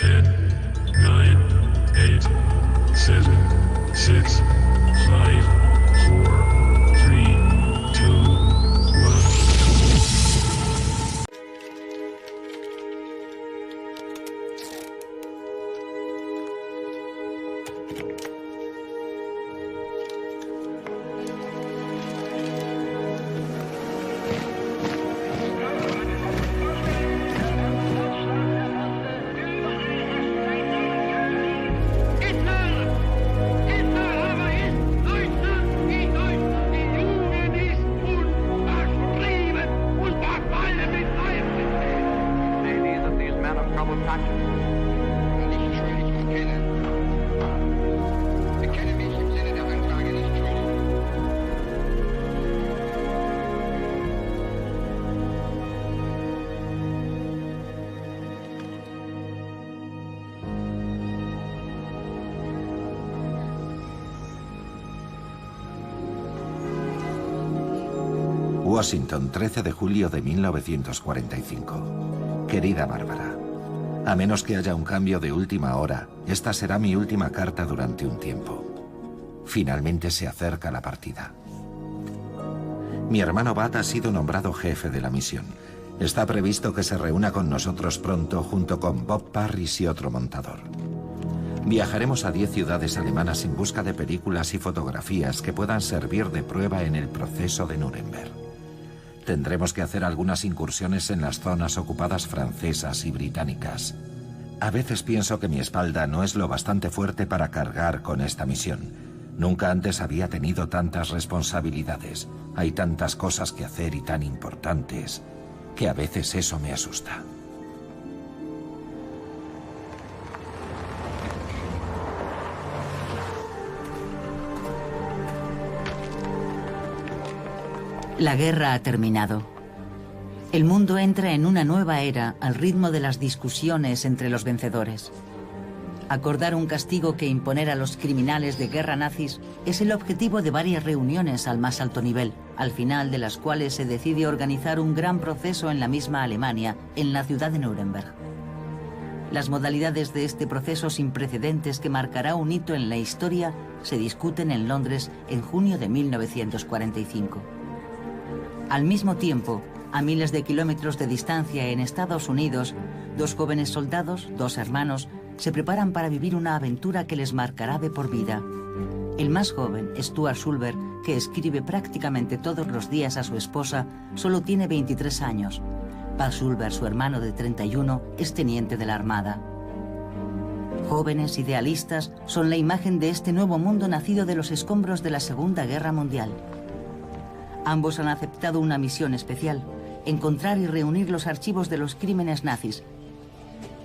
10, 9, 8, 7, 6, 5, 4, 3, 2, 1. Washington, 13 de julio de 1945. Querida Bárbara, a menos que haya un cambio de última hora, esta será mi última carta durante un tiempo. Finalmente se acerca la partida. Mi hermano Bud ha sido nombrado jefe de la misión. Está previsto que se reúna con nosotros pronto junto con Bob Parris y otro montador. Viajaremos a 10 ciudades alemanas en busca de películas y fotografías que puedan servir de prueba en el proceso de Nuremberg. Tendremos que hacer algunas incursiones en las zonas ocupadas francesas y británicas. A veces pienso que mi espalda no es lo bastante fuerte para cargar con esta misión. Nunca antes había tenido tantas responsabilidades. Hay tantas cosas que hacer y tan importantes, que a veces eso me asusta. La guerra ha terminado. El mundo entra en una nueva era al ritmo de las discusiones entre los vencedores. Acordar un castigo que imponer a los criminales de guerra nazis es el objetivo de varias reuniones al más alto nivel, al final de las cuales se decide organizar un gran proceso en la misma Alemania, en la ciudad de Nuremberg. Las modalidades de este proceso sin precedentes que marcará un hito en la historia se discuten en Londres en junio de 1945. Al mismo tiempo, a miles de kilómetros de distancia en Estados Unidos, dos jóvenes soldados, dos hermanos, se preparan para vivir una aventura que les marcará de por vida. El más joven, Stuart Sulber, que escribe prácticamente todos los días a su esposa, solo tiene 23 años. Bud Sulber, su hermano de 31, es teniente de la Armada. Jóvenes idealistas son la imagen de este nuevo mundo nacido de los escombros de la Segunda Guerra Mundial. Ambos han aceptado una misión especial: encontrar y reunir los archivos de los crímenes nazis.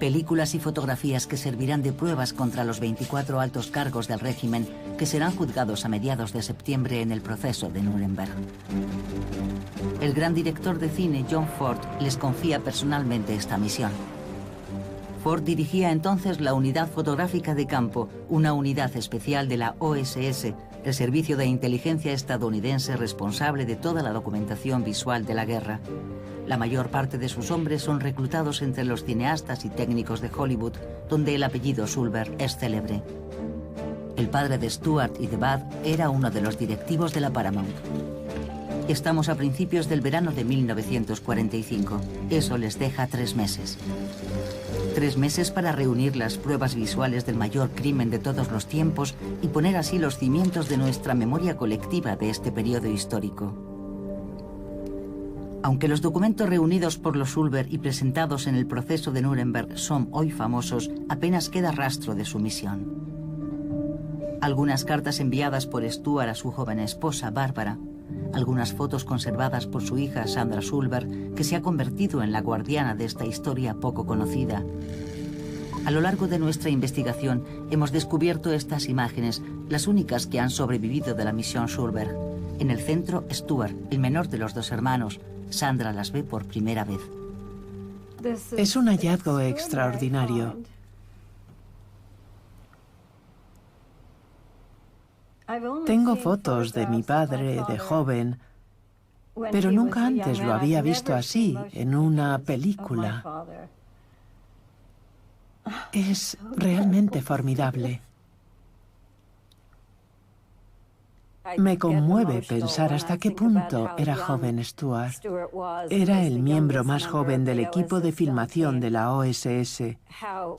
Películas y fotografías que servirán de pruebas contra los 24 altos cargos del régimen que serán juzgados a mediados de septiembre en el proceso de Nuremberg. El gran director de cine John Ford les confía personalmente esta misión. Ford dirigía entonces la Unidad Fotográfica de Campo, una unidad especial de la OSS, el servicio de inteligencia estadounidense responsable de toda la documentación visual de la guerra. La mayor parte de sus hombres son reclutados entre los cineastas y técnicos de Hollywood, donde el apellido Sulber es célebre. El padre de Stuart y de Bud era uno de los directivos de la Paramount. Estamos a principios del verano de 1945. Eso les deja 3 meses. 3 meses para reunir las pruebas visuales del mayor crimen de todos los tiempos y poner así los cimientos de nuestra memoria colectiva de este periodo histórico. Aunque los documentos reunidos por los Sulber y presentados en el proceso de Nuremberg son hoy famosos, apenas queda rastro de su misión. Algunas cartas enviadas por Stuart a su joven esposa, Bárbara, algunas fotos conservadas por su hija Sandra Sulber, que se ha convertido en la guardiana de esta historia poco conocida. A lo largo de nuestra investigación hemos descubierto estas imágenes, las únicas que han sobrevivido de la misión Sulber. En el centro, Stuart, el menor de los dos hermanos. Sandra las ve por primera vez. Es un hallazgo extraordinario. Tengo fotos de mi padre de joven, pero nunca antes lo había visto así, en una película. Es realmente formidable. Me conmueve pensar hasta qué punto era joven Stuart. Era el miembro más joven del equipo de filmación de la OSS.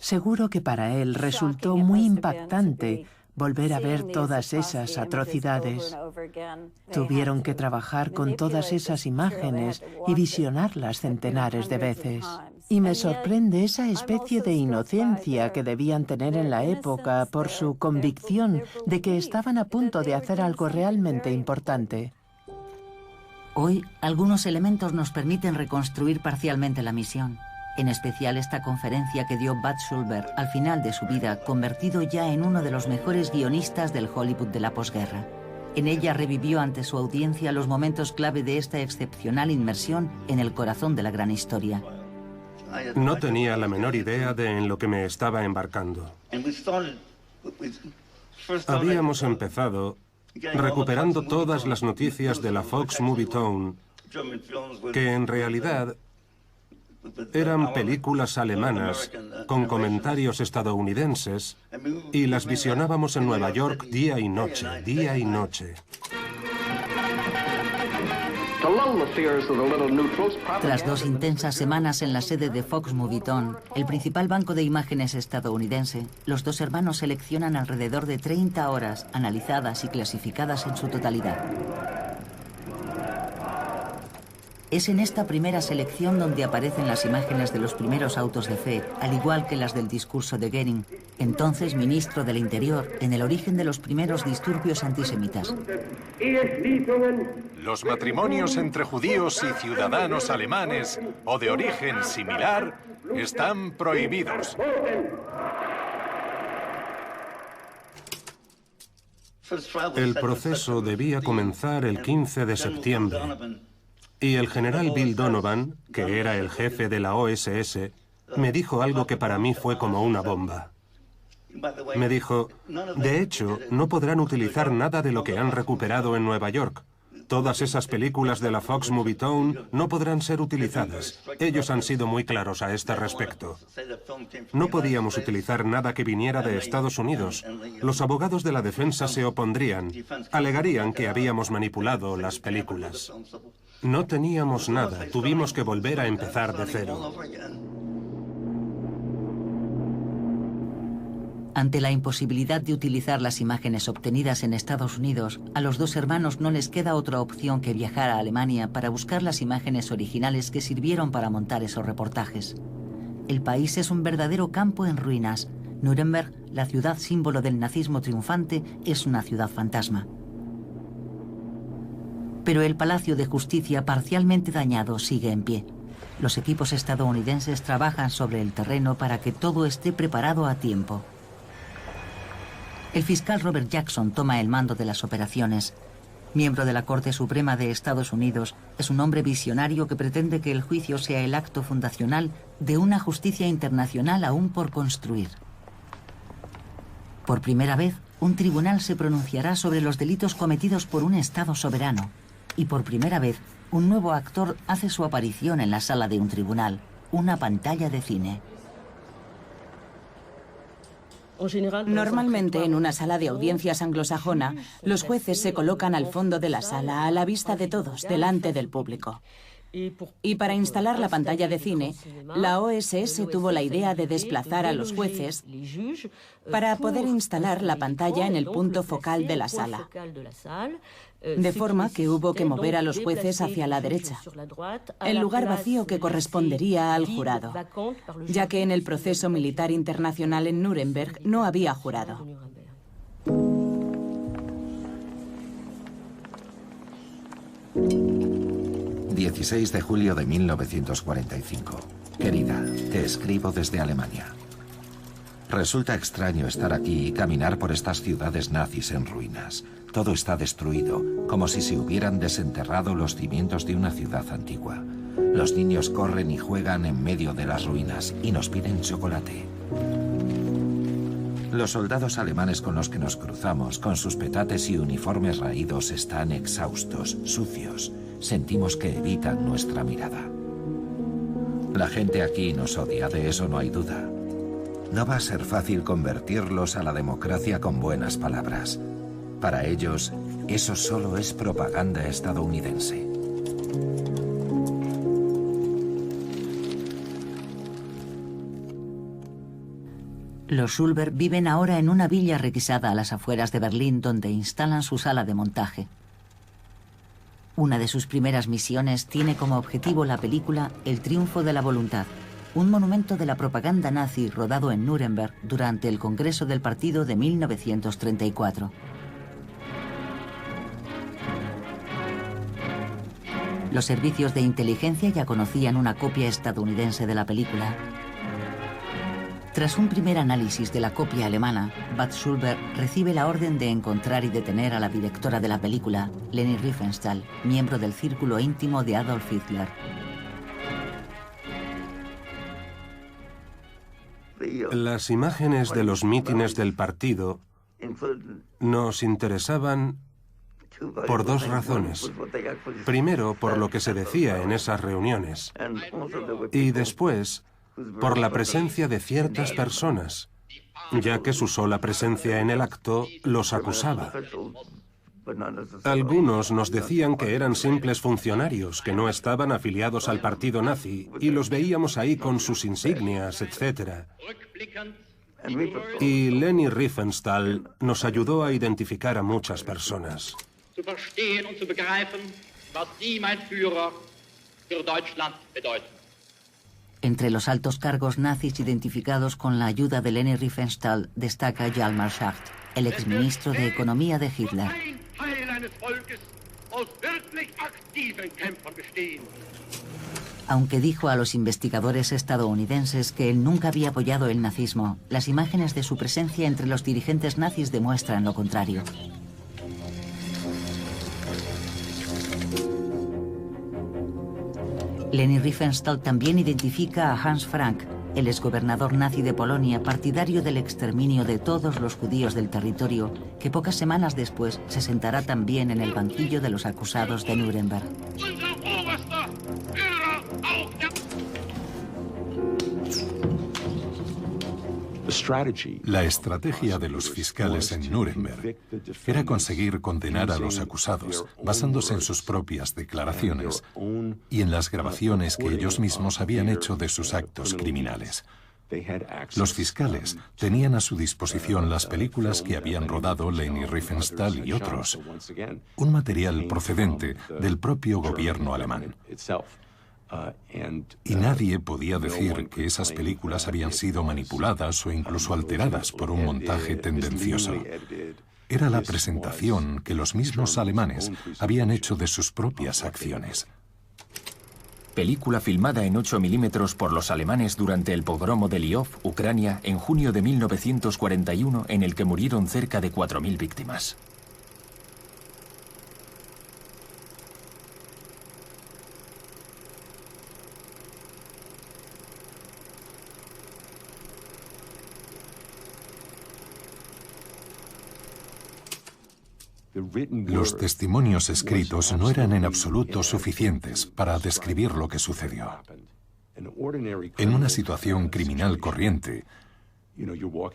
Seguro que para él resultó muy impactante volver a ver todas esas atrocidades. Tuvieron que trabajar con todas esas imágenes y visionarlas centenares de veces. Y me sorprende esa especie de inocencia que debían tener en la época por su convicción de que estaban a punto de hacer algo realmente importante. Hoy, algunos elementos nos permiten reconstruir parcialmente la misión. En especial esta conferencia que dio Bud Schulberg al final de su vida, convertido ya en uno de los mejores guionistas del Hollywood de la posguerra. En ella revivió ante su audiencia los momentos clave de esta excepcional inmersión en el corazón de la gran historia. No tenía la menor idea de en lo que me estaba embarcando. Habíamos empezado recuperando todas las noticias de la Fox Movietone, que en realidad eran películas alemanas con comentarios estadounidenses, y las visionábamos en Nueva York día y noche, día y noche. Tras 2 intensas semanas en la sede de Fox Movietone, el principal banco de imágenes estadounidense, los 2 hermanos seleccionan alrededor de 30 horas analizadas y clasificadas en su totalidad. Es en esta primera selección donde aparecen las imágenes de los primeros autos de fe, al igual que las del discurso de Goering, entonces ministro del Interior, en el origen de los primeros disturbios antisemitas. Los matrimonios entre judíos y ciudadanos alemanes o de origen similar están prohibidos. El proceso debía comenzar el 15 de septiembre. Y el general Bill Donovan, que era el jefe de la OSS, me dijo algo que para mí fue como una bomba. Me dijo, de hecho, no podrán utilizar nada de lo que han recuperado en Nueva York. Todas esas películas de la Fox Movietone no podrán ser utilizadas. Ellos han sido muy claros a este respecto. No podíamos utilizar nada que viniera de Estados Unidos. Los abogados de la defensa se opondrían. Alegarían que habíamos manipulado las películas. No teníamos nada. Tuvimos que volver a empezar de cero. Ante la imposibilidad de utilizar las imágenes obtenidas en Estados Unidos, a los 2 hermanos no les queda otra opción que viajar a Alemania para buscar las imágenes originales que sirvieron para montar esos reportajes. El país es un verdadero campo en ruinas. Nuremberg, la ciudad símbolo del nazismo triunfante, es una ciudad fantasma. Pero el Palacio de Justicia, parcialmente dañado, sigue en pie. Los equipos estadounidenses trabajan sobre el terreno para que todo esté preparado a tiempo. El fiscal Robert Jackson toma el mando de las operaciones. Miembro de la Corte Suprema de Estados Unidos, es un hombre visionario que pretende que el juicio sea el acto fundacional de una justicia internacional aún por construir. Por primera vez, un tribunal se pronunciará sobre los delitos cometidos por un Estado soberano. Y por primera vez, un nuevo actor hace su aparición en la sala de un tribunal, una pantalla de cine. Normalmente, en una sala de audiencias anglosajona, los jueces se colocan al fondo de la sala, a la vista de todos, delante del público. Y para instalar la pantalla de cine, la OSS tuvo la idea de desplazar a los jueces para poder instalar la pantalla en el punto focal de la sala, de forma que hubo que mover a los jueces hacia la derecha, el lugar vacío que correspondería al jurado, ya que en el proceso militar internacional en Nuremberg no había jurado. 16 de julio de 1945. Querida, te escribo desde Alemania. Resulta extraño estar aquí y caminar por estas ciudades nazis en ruinas. Todo está destruido, como si se hubieran desenterrado los cimientos de una ciudad antigua. Los niños corren y juegan en medio de las ruinas y nos piden chocolate. Los soldados alemanes con los que nos cruzamos, con sus petates y uniformes raídos, están exhaustos, sucios. Sentimos que evitan nuestra mirada. La gente aquí nos odia, de eso no hay duda. No va a ser fácil convertirlos a la democracia con buenas palabras. Para ellos, eso solo es propaganda estadounidense. Los Schulberg viven ahora en una villa requisada a las afueras de Berlín, donde instalan su sala de montaje. Una de sus primeras misiones tiene como objetivo la película El triunfo de la voluntad, un monumento de la propaganda nazi rodado en Nuremberg durante el Congreso del Partido de 1934. Los servicios de inteligencia ya conocían una copia estadounidense de la película. Tras un primer análisis de la copia alemana, Bud Schulberg recibe la orden de encontrar y detener a la directora de la película, Leni Riefenstahl, miembro del círculo íntimo de Adolf Hitler. Las imágenes de los mítines del partido nos interesaban por dos razones. Primero, por lo que se decía en esas reuniones, y después, por la presencia de ciertas personas, ya que su sola presencia en el acto los acusaba. Algunos nos decían que eran simples funcionarios, que no estaban afiliados al partido nazi, y los veíamos ahí con sus insignias, etc. Y Leni Riefenstahl nos ayudó a identificar a muchas personas. Entre los altos cargos nazis identificados con la ayuda de Leni Riefenstahl destaca Hjalmar Schacht, el exministro de Economía de Hitler. Aunque dijo a los investigadores estadounidenses que él nunca había apoyado el nazismo, las imágenes de su presencia entre los dirigentes nazis demuestran lo contrario. Leni Riefenstahl también identifica a Hans Frank, el exgobernador nazi de Polonia, partidario del exterminio de todos los judíos del territorio, que pocas semanas después se sentará también en el banquillo de los acusados de Nuremberg. La estrategia de los fiscales en Nuremberg era conseguir condenar a los acusados basándose en sus propias declaraciones y en las grabaciones que ellos mismos habían hecho de sus actos criminales. Los fiscales tenían a su disposición las películas que habían rodado Leni Riefenstahl y otros, un material procedente del propio gobierno alemán. Y nadie podía decir que esas películas habían sido manipuladas o incluso alteradas por un montaje tendencioso. Era la presentación que los mismos alemanes habían hecho de sus propias acciones. Película filmada en 8 milímetros por los alemanes durante el pogromo de Lviv, Ucrania, en junio de 1941, en el que murieron cerca de 4.000 víctimas. Los testimonios escritos no eran en absoluto suficientes para describir lo que sucedió. En una situación criminal corriente,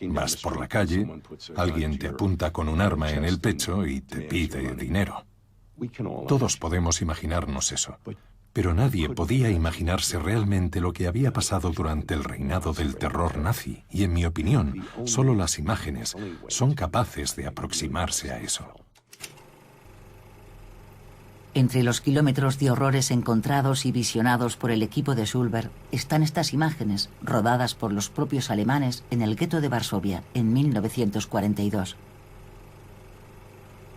vas por la calle, alguien te apunta con un arma en el pecho y te pide dinero. Todos podemos imaginarnos eso, pero nadie podía imaginarse realmente lo que había pasado durante el reinado del terror nazi, y en mi opinión, solo las imágenes son capaces de aproximarse a eso. Entre los kilómetros de horrores encontrados y visionados por el equipo de Schulberg están estas imágenes, rodadas por los propios alemanes en el gueto de Varsovia en 1942.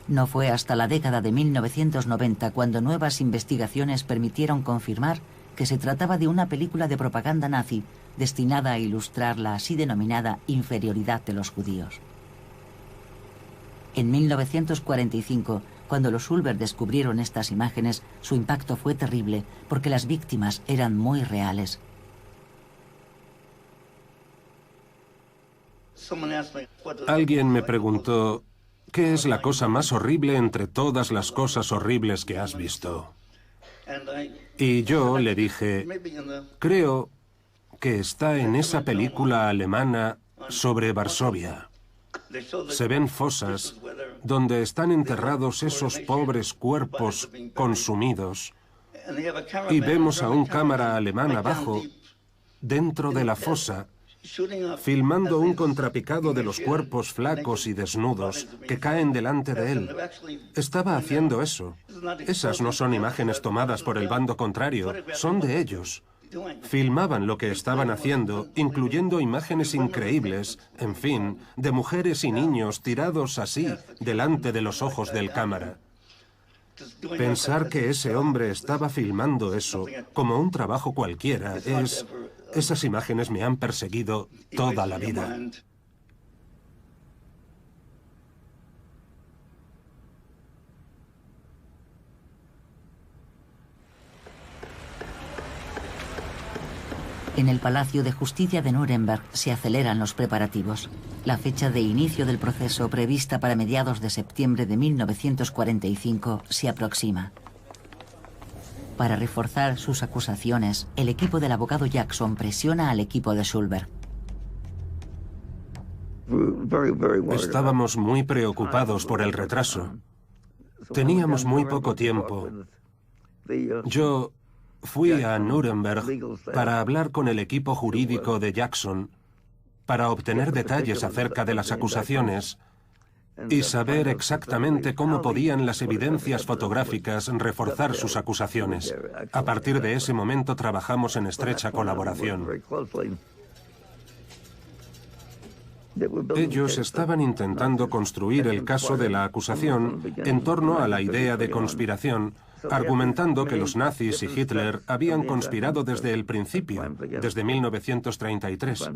No fue hasta la década de 1990 cuando nuevas investigaciones permitieron confirmar que se trataba de una película de propaganda nazi destinada a ilustrar la así denominada inferioridad de los judíos. En 1945, cuando los Schulberg descubrieron estas imágenes, su impacto fue terrible porque las víctimas eran muy reales. Alguien me preguntó, ¿qué es la cosa más horrible entre todas las cosas horribles que has visto? Y yo le dije, creo que está en esa película alemana sobre Varsovia. Se ven fosas donde están enterrados esos pobres cuerpos consumidos y vemos a un cámara alemán abajo, dentro de la fosa, filmando un contrapicado de los cuerpos flacos y desnudos que caen delante de él. Estaba haciendo eso. Esas no son imágenes tomadas por el bando contrario, son de ellos. Filmaban lo que estaban haciendo, incluyendo imágenes increíbles, en fin, de mujeres y niños tirados así, delante de los ojos del cámara. Pensar que ese hombre estaba filmando eso como un trabajo cualquiera es... Esas imágenes me han perseguido toda la vida. En el Palacio de Justicia de Nuremberg se aceleran los preparativos. La fecha de inicio del proceso, prevista para mediados de septiembre de 1945, se aproxima. Para reforzar sus acusaciones, el equipo del abogado Jackson presiona al equipo de Schulberg. Estábamos muy preocupados por el retraso. Teníamos muy poco tiempo. Yo fui a Nuremberg para hablar con el equipo jurídico de Jackson, para obtener detalles acerca de las acusaciones y saber exactamente cómo podían las evidencias fotográficas reforzar sus acusaciones. A partir de ese momento trabajamos en estrecha colaboración. Ellos estaban intentando construir el caso de la acusación en torno a la idea de conspiración, argumentando que los nazis y Hitler habían conspirado desde el principio, desde 1933.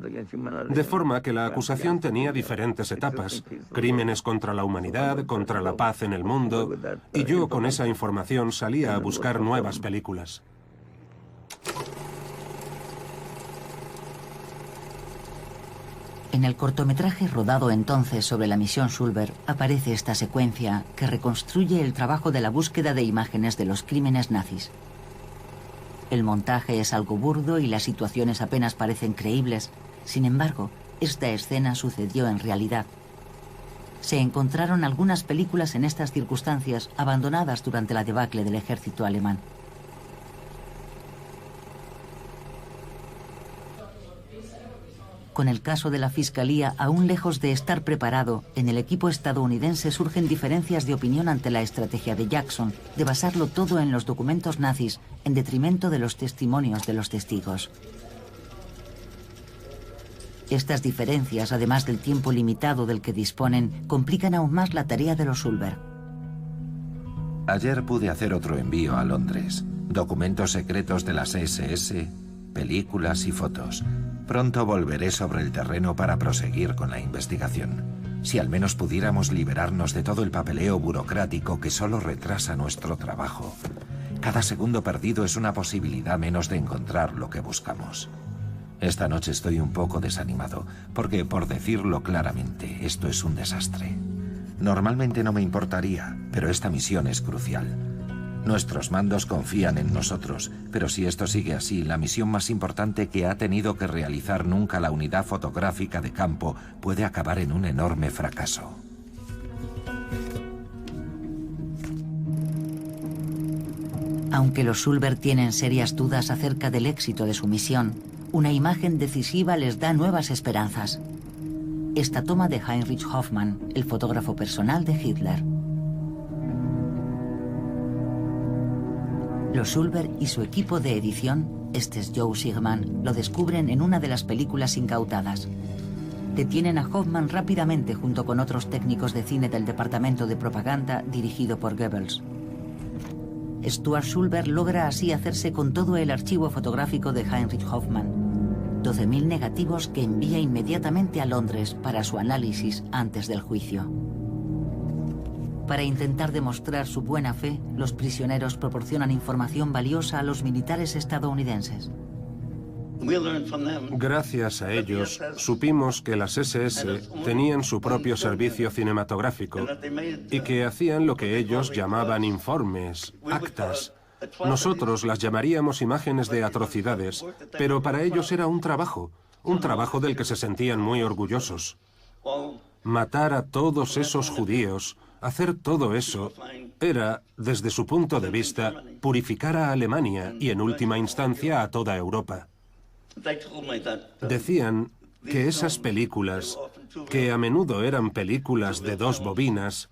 De forma que la acusación tenía diferentes etapas: crímenes contra la humanidad, contra la paz en el mundo, y yo con esa información salía a buscar nuevas películas. En el cortometraje rodado entonces sobre la misión Schulberg aparece esta secuencia que reconstruye el trabajo de la búsqueda de imágenes de los crímenes nazis. El montaje es algo burdo y las situaciones apenas parecen creíbles. Sin embargo, esta escena sucedió en realidad. Se encontraron algunas películas en estas circunstancias abandonadas durante la debacle del ejército alemán. Con el caso de la Fiscalía aún lejos de estar preparado, en el equipo estadounidense surgen diferencias de opinión ante la estrategia de Jackson de basarlo todo en los documentos nazis en detrimento de los testimonios de los testigos. Estas diferencias, además del tiempo limitado del que disponen, complican aún más la tarea de los Schulberg. Ayer pude hacer otro envío a Londres. Documentos secretos de las SS, películas y fotos. Pronto volveré sobre el terreno para proseguir con la investigación. Si al menos pudiéramos liberarnos de todo el papeleo burocrático que solo retrasa nuestro trabajo. Cada segundo perdido es una posibilidad menos de encontrar lo que buscamos. Esta noche estoy un poco desanimado, porque, por decirlo claramente, esto es un desastre. Normalmente no me importaría, pero esta misión es crucial. Nuestros mandos confían en nosotros, pero si esto sigue así, la misión más importante que ha tenido que realizar nunca la unidad fotográfica de campo puede acabar en un enorme fracaso. Aunque los Schulberg tienen serias dudas acerca del éxito de su misión, una imagen decisiva les da nuevas esperanzas. Esta toma de Heinrich Hoffmann, el fotógrafo personal de Hitler. Los Schulberg y su equipo de edición, este es Joe Sigman, lo descubren en una de las películas incautadas. Detienen a Hoffmann rápidamente junto con otros técnicos de cine del departamento de propaganda dirigido por Goebbels. Stuart Schulberg logra así hacerse con todo el archivo fotográfico de Heinrich Hoffmann, 12.000 negativos que envía inmediatamente a Londres para su análisis antes del juicio. Para intentar demostrar su buena fe, los prisioneros proporcionan información valiosa a los militares estadounidenses. Gracias a ellos, supimos que las SS tenían su propio servicio cinematográfico y que hacían lo que ellos llamaban informes, actas. Nosotros las llamaríamos imágenes de atrocidades, pero para ellos era un trabajo. un trabajo del que se sentían muy orgullosos. Matar a todos esos judíos, hacer todo eso, era, desde su punto de vista, purificar a Alemania y, en última instancia, a toda Europa. Decían que esas películas, que a menudo eran películas de 2 bobinas,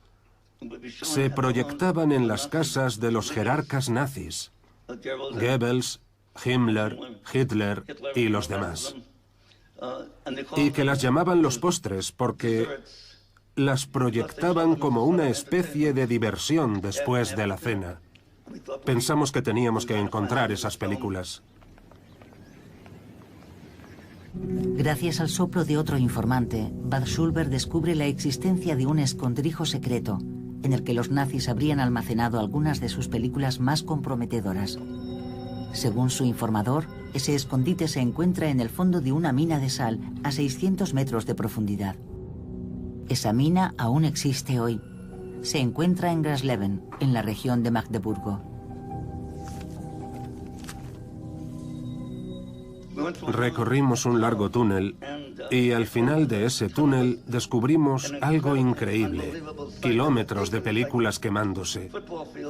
se proyectaban en las casas de los jerarcas nazis, Goebbels, Himmler, Hitler y los demás. Y que las llamaban los postres porque las proyectaban como una especie de diversión después de la cena. Pensamos que teníamos que encontrar esas películas. Gracias al soplo de otro informante, Bad Schulberg descubre la existencia de un escondrijo secreto en el que los nazis habrían almacenado algunas de sus películas más comprometedoras. Según su informador, ese escondite se encuentra en el fondo de una mina de sal a 600 metros de profundidad. Esa mina aún existe hoy. Se encuentra en Grasleben, en la región de Magdeburgo. Recorrimos un largo túnel y al final de ese túnel descubrimos algo increíble. Kilómetros de películas quemándose.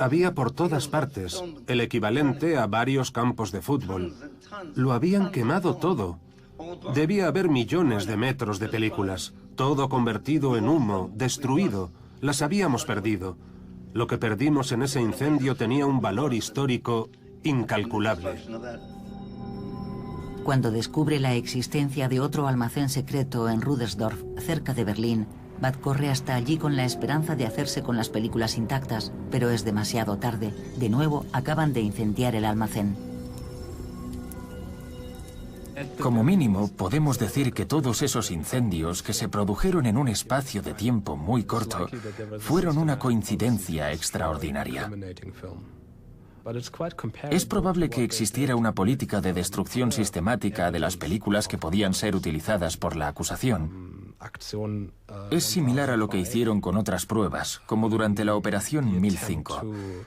Había por todas partes, el equivalente a varios campos de fútbol. Lo habían quemado todo. Debía haber millones de metros de películas, todo convertido en humo, destruido. Las habíamos perdido. Lo que perdimos en ese incendio tenía un valor histórico incalculable. Cuando descubre la existencia de otro almacén secreto en Rudersdorf, cerca de Berlín, Bad corre hasta allí con la esperanza de hacerse con las películas intactas, pero es demasiado tarde. De nuevo, acaban de incendiar el almacén. Como mínimo, podemos decir que todos esos incendios que se produjeron en un espacio de tiempo muy corto fueron una coincidencia extraordinaria. Es probable que existiera una política de destrucción sistemática de las películas que podían ser utilizadas por la acusación. Es similar a lo que hicieron con otras pruebas, como durante la Operación 1005,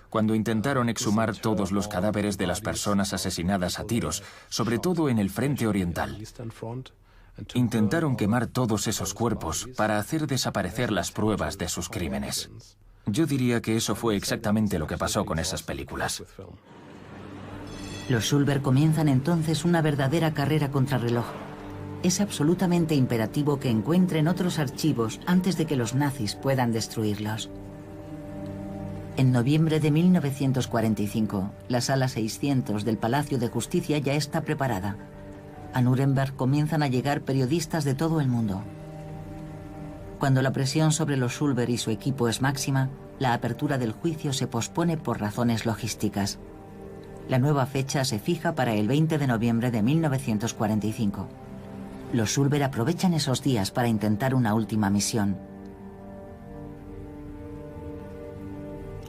cuando intentaron exhumar todos los cadáveres de las personas asesinadas a tiros, sobre todo en el frente oriental. Intentaron quemar todos esos cuerpos para hacer desaparecer las pruebas de sus crímenes. Yo diría que eso fue exactamente lo que pasó con esas películas. Los Schulberg comienzan entonces una verdadera carrera contrarreloj. Es absolutamente imperativo que encuentren otros archivos antes de que los nazis puedan destruirlos. En noviembre de 1945, la sala 600 del Palacio de Justicia ya está preparada. A Nuremberg comienzan a llegar periodistas de todo el mundo. Cuando la presión sobre los Schulberg y su equipo es máxima, la apertura del juicio se pospone por razones logísticas. La nueva fecha se fija para el 20 de noviembre de 1945. Los Schulberg aprovechan esos días para intentar una última misión.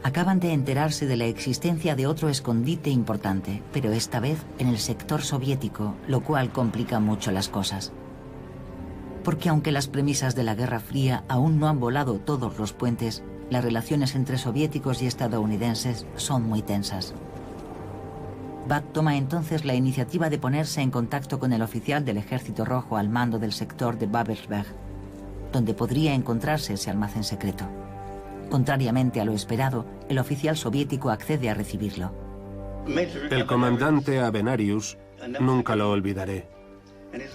Acaban de enterarse de la existencia de otro escondite importante, pero esta vez en el sector soviético, lo cual complica mucho las cosas. Porque aunque las premisas de la Guerra Fría aún no han volado todos los puentes, las relaciones entre soviéticos y estadounidenses son muy tensas. Bad toma entonces la iniciativa de ponerse en contacto con el oficial del Ejército Rojo al mando del sector de Babelsberg, donde podría encontrarse ese almacén secreto. Contrariamente a lo esperado, el oficial soviético accede a recibirlo. El comandante Avenarius, nunca lo olvidaré.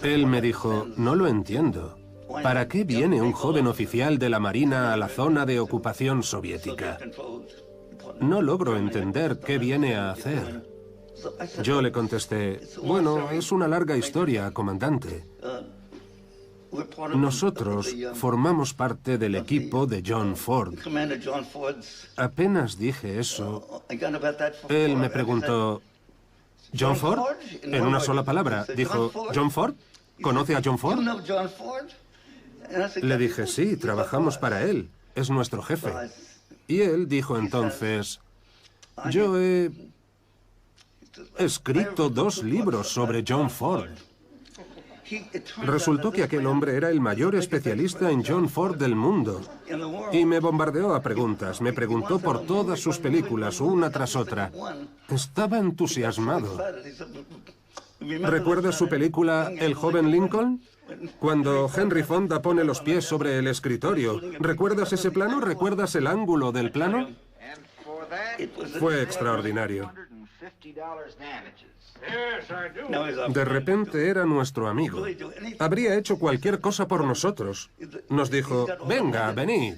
Él me dijo, no lo entiendo. ¿Para qué viene un joven oficial de la Marina a la zona de ocupación soviética? No logro entender qué viene a hacer. Yo le contesté, bueno, es una larga historia, comandante. Nosotros formamos parte del equipo de John Ford. Apenas dije eso, él me preguntó, ¿John Ford? En una sola palabra. Dijo, ¿John Ford? ¿Conoce a John Ford? Le dije, sí, trabajamos para él. Es nuestro jefe. Y él dijo entonces, yo he escrito 2 libros sobre John Ford. Resultó que aquel hombre era el mayor especialista en John Ford del mundo. Y me bombardeó a preguntas. Me preguntó por todas sus películas, una tras otra. Estaba entusiasmado. ¿Recuerdas su película El joven Lincoln? Cuando Henry Fonda pone los pies sobre el escritorio. ¿Recuerdas ese plano? ¿Recuerdas el ángulo del plano? Fue extraordinario. De repente era nuestro amigo. Habría hecho cualquier cosa por nosotros. Nos dijo, venga, venid.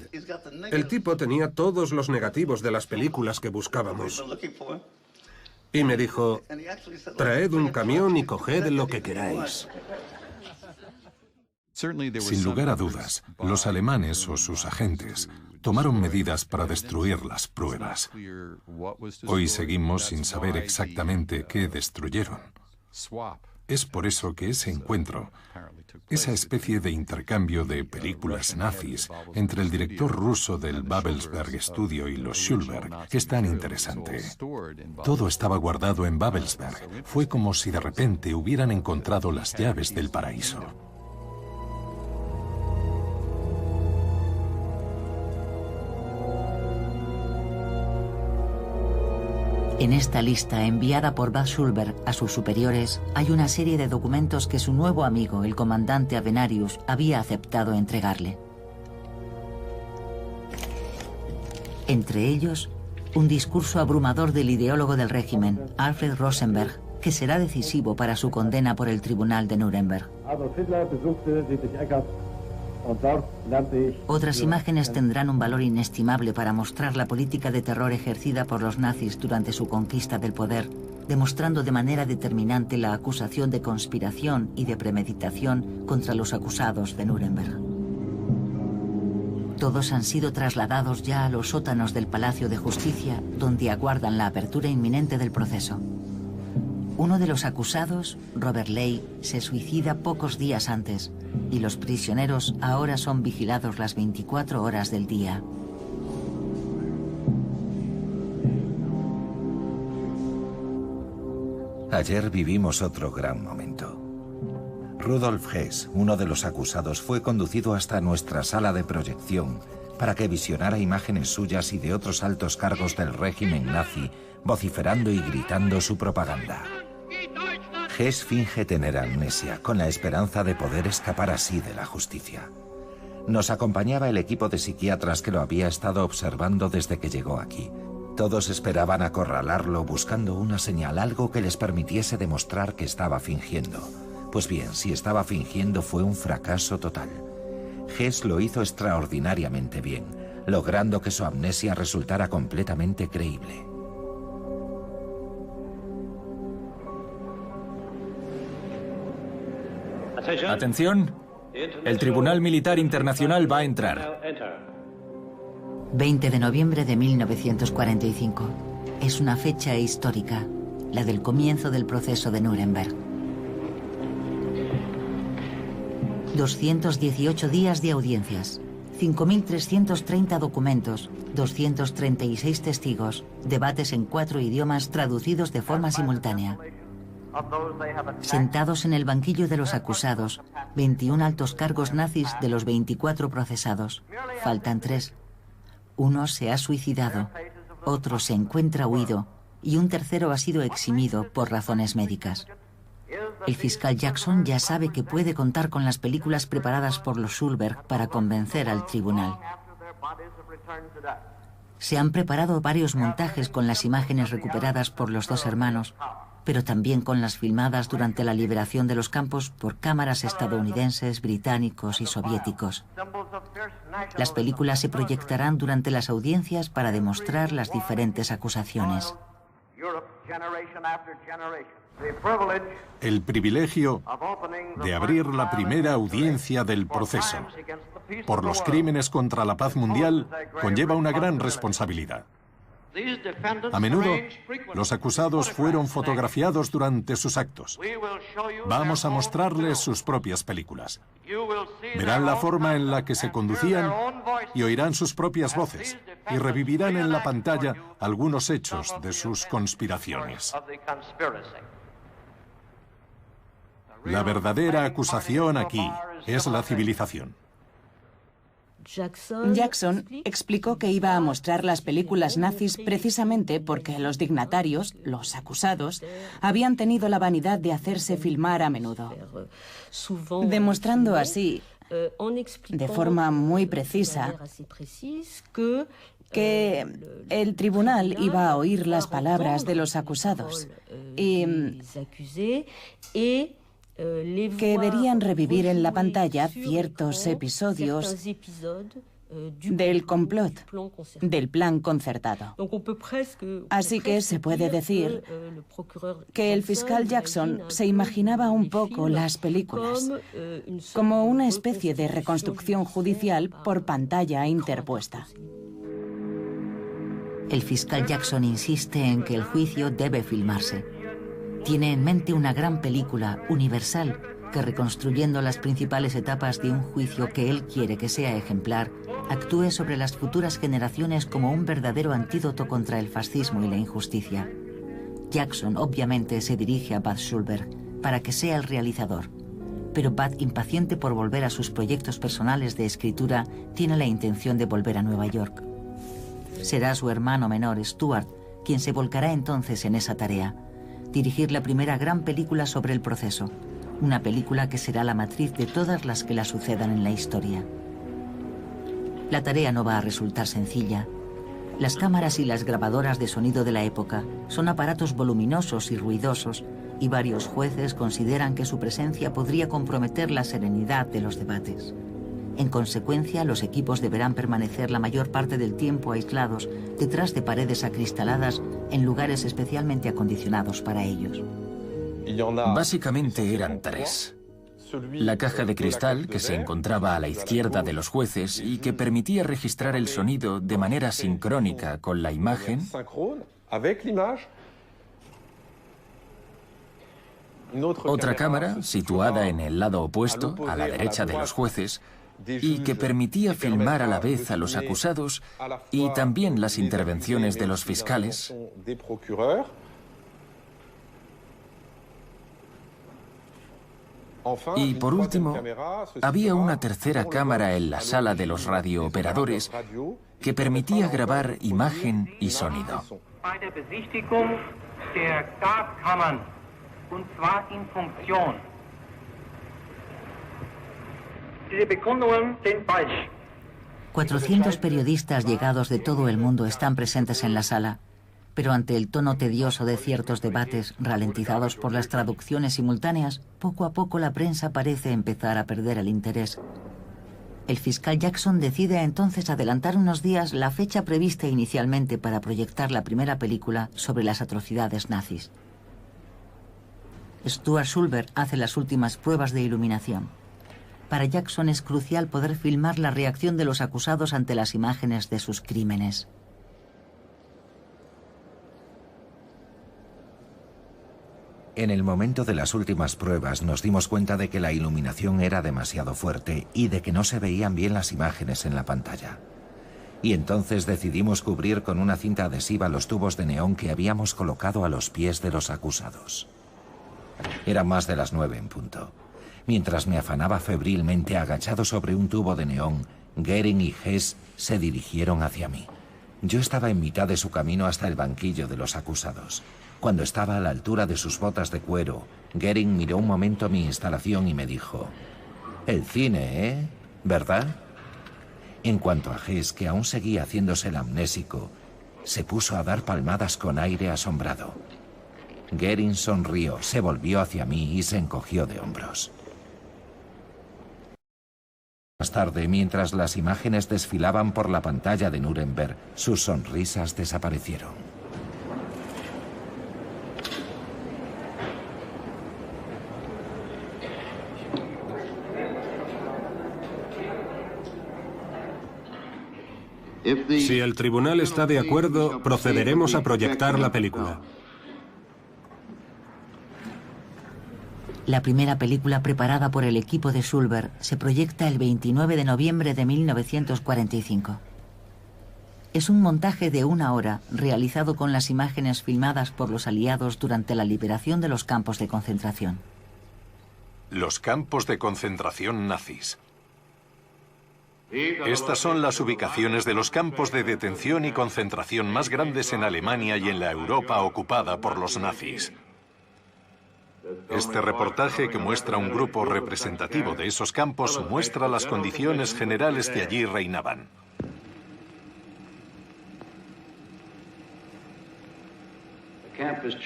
El tipo tenía todos los negativos de las películas que buscábamos. Y me dijo, traed un camión y coged lo que queráis. Sin lugar a dudas, los alemanes o sus agentes tomaron medidas para destruir las pruebas. Hoy seguimos sin saber exactamente qué destruyeron. Es por eso que ese encuentro, esa especie de intercambio de películas nazis entre el director ruso del Babelsberg Studio y los Schulberg es tan interesante. Todo estaba guardado en Babelsberg. Fue como si de repente hubieran encontrado las llaves del paraíso. En esta lista enviada por Bad Schulberg a sus superiores hay una serie de documentos que su nuevo amigo, el comandante Avenarius, había aceptado entregarle. Entre ellos, un discurso abrumador del ideólogo del régimen, Alfred Rosenberg, que será decisivo para su condena por el Tribunal de Nuremberg. Otras imágenes tendrán un valor inestimable para mostrar la política de terror ejercida por los nazis durante su conquista del poder, demostrando de manera determinante la acusación de conspiración y de premeditación contra los acusados de Nuremberg. Todos han sido trasladados ya a los sótanos del Palacio de Justicia, donde aguardan la apertura inminente del proceso. Uno de los acusados, Robert Ley, se suicida pocos días antes, y los prisioneros ahora son vigilados las 24 horas del día. Ayer vivimos otro gran momento. Rudolf Hess, uno de los acusados, fue conducido hasta nuestra sala de proyección para que visionara imágenes suyas y de otros altos cargos del régimen nazi, vociferando y gritando su propaganda. Hess finge tener amnesia, con la esperanza de poder escapar así de la justicia. Nos acompañaba el equipo de psiquiatras que lo había estado observando desde que llegó aquí. Todos esperaban acorralarlo buscando una señal, algo que les permitiese demostrar que estaba fingiendo. Pues bien, si estaba fingiendo fue un fracaso total. Hess lo hizo extraordinariamente bien, logrando que su amnesia resultara completamente creíble. Atención, el Tribunal Militar Internacional va a entrar. 20 de noviembre de 1945. Es una fecha histórica, la del comienzo del proceso de Nuremberg. 218 días de audiencias, 5.330 documentos, 236 testigos, debates en 4 idiomas traducidos de forma simultánea. Sentados en el banquillo de los acusados, 21 altos cargos nazis de los 24 procesados. Faltan 3. Uno se ha suicidado, otro se encuentra huido y un tercero ha sido eximido por razones médicas. El fiscal Jackson ya sabe que puede contar con las películas preparadas por los Schulberg para convencer al tribunal. Se han preparado varios montajes con las imágenes recuperadas por los dos hermanos, pero también con las filmadas durante la liberación de los campos por cámaras estadounidenses, británicos y soviéticos. Las películas se proyectarán durante las audiencias para demostrar las diferentes acusaciones. El privilegio de abrir la primera audiencia del proceso por los crímenes contra la paz mundial conlleva una gran responsabilidad. A menudo, los acusados fueron fotografiados durante sus actos. Vamos a mostrarles sus propias películas. Verán la forma en la que se conducían y oirán sus propias voces y revivirán en la pantalla algunos hechos de sus conspiraciones. La verdadera acusación aquí es la civilización. Jackson explicó que iba a mostrar las películas nazis precisamente porque los dignatarios, los acusados, habían tenido la vanidad de hacerse filmar a menudo, demostrando así, de forma muy precisa, que el tribunal iba a oír las palabras de los acusados y que verían revivir en la pantalla ciertos episodios del complot, del plan concertado. Así que se puede decir que el fiscal Jackson se imaginaba un poco las películas como una especie de reconstrucción judicial por pantalla interpuesta. El fiscal Jackson insiste en que el juicio debe filmarse. Tiene en mente una gran película universal que, reconstruyendo las principales etapas de un juicio que él quiere que sea ejemplar, actúe sobre las futuras generaciones como un verdadero antídoto contra el fascismo y la injusticia. Jackson obviamente se dirige a Bud Schulberg para que sea el realizador, pero Bud, impaciente por volver a sus proyectos personales de escritura, tiene la intención de volver a Nueva York. Será su hermano menor, Stuart, quien se volcará entonces en esa tarea: dirigir la primera gran película sobre el proceso, una película que será la matriz de todas las que la sucedan en la historia. La tarea no va a resultar sencilla. Las cámaras y las grabadoras de sonido de la época son aparatos voluminosos y ruidosos, y varios jueces consideran que su presencia podría comprometer la serenidad de los debates. En consecuencia, los equipos deberán permanecer la mayor parte del tiempo aislados detrás de paredes acristaladas en lugares especialmente acondicionados para ellos. Básicamente eran tres. La caja de cristal, que se encontraba a la izquierda de los jueces y que permitía registrar el sonido de manera sincrónica con la imagen. Otra cámara, situada en el lado opuesto, a la derecha de los jueces, y que permitía filmar a la vez a los acusados y también las intervenciones de los fiscales. Y por último, había una tercera cámara en la sala de los radiooperadores que permitía grabar imagen y sonido. Und zwar in Funktion. Diese Bekundungen sind falsch. 400 periodistas llegados de todo el mundo están presentes en la sala, pero ante el tono tedioso de ciertos debates ralentizados por las traducciones simultáneas, poco a poco la prensa parece empezar a perder el interés. El fiscal Jackson decide entonces adelantar unos días la fecha prevista inicialmente para proyectar la primera película sobre las atrocidades nazis. Stuart Schulberg hace las últimas pruebas de iluminación. Para Jackson es crucial poder filmar la reacción de los acusados ante las imágenes de sus crímenes. En el momento de las últimas pruebas nos dimos cuenta de que la iluminación era demasiado fuerte y de que no se veían bien las imágenes en la pantalla. Y entonces decidimos cubrir con una cinta adhesiva los tubos de neón que habíamos colocado a los pies de los acusados. Eran más de las 9 en punto. Mientras me afanaba febrilmente agachado sobre un tubo de neón, Goering y Hess se dirigieron hacia mí. Yo estaba en mitad de su camino hasta el banquillo de los acusados. Cuando estaba a la altura de sus botas de cuero, Goering miró un momento mi instalación y me dijo: «El cine, ¿eh? ¿Verdad?». En cuanto a Hess, que aún seguía haciéndose el amnésico, se puso a dar palmadas con aire asombrado. Goering sonrió, se volvió hacia mí y se encogió de hombros. Más tarde, mientras las imágenes desfilaban por la pantalla de Nuremberg, sus sonrisas desaparecieron. Si el tribunal está de acuerdo, procederemos a proyectar la película. La primera película preparada por el equipo de Schulberg se proyecta el 29 de noviembre de 1945. Es un montaje de 1 hora realizado con las imágenes filmadas por los aliados durante la liberación de los campos de concentración. Los campos de concentración nazis. Estas son las ubicaciones de los campos de detención y concentración más grandes en Alemania y en la Europa ocupada por los nazis. Este reportaje, que muestra un grupo representativo de esos campos, muestra las condiciones generales que allí reinaban.